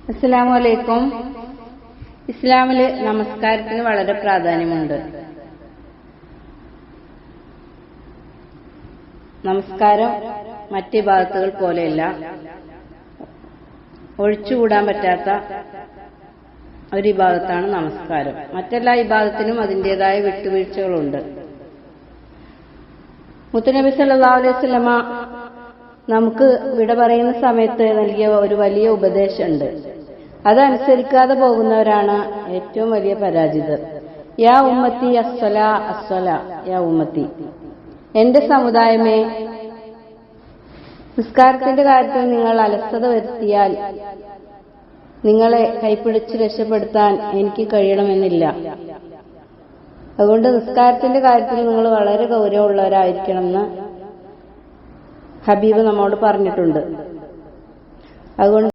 അസ്സലാമു അലൈക്കും. ഇസ്ലാമിൽ നമസ്കാരത്തിന് വളരെ പ്രാധാന്യമുണ്ട്. നമസ്കാരം മറ്റ് ഇബാദത്തുകൾ പോലെയല്ല, ഒഴിച്ചുകൂടാൻ പറ്റാത്ത ഒരു ഇബാദത്താണ് നമസ്കാരം. മറ്റെല്ലാ ഇബാദത്തിനും അതിൻ്റെതായ വിട്ടുവീഴ്ചകളുണ്ട്. മുത്തുനബി സല്ലല്ലാഹു അലൈഹി വസല്ലമ നമുക്ക് വിട പറയുന്ന സമയത്ത് നൽകിയ ഒരു വലിയ ഉപദേശമുണ്ട്. അതനുസരിക്കാതെ പോകുന്നവരാണ് ഏറ്റവും വലിയ പരാജിതർ. യാ ഉമ്മത്തി അസ്സല അസ്സല, യാ ഉമ്മത്തി, എന്റെ സമുദായമേ, നിസ്കാരത്തിന്റെ കാര്യത്തിൽ നിങ്ങൾ അലസത വരുത്തിയാൽ നിങ്ങളെ കൈപ്പിടിച്ച് രക്ഷപ്പെടുത്താൻ എനിക്ക് കഴിയണമെന്നില്ല. അതുകൊണ്ട് നിസ്കാരത്തിന്റെ കാര്യത്തിൽ നിങ്ങൾ വളരെ ഗൗരവമുള്ളവരായിരിക്കണമെന്ന് ഹബീബ് നമ്മോട് പറഞ്ഞിട്ടുണ്ട്. അതുകൊണ്ട്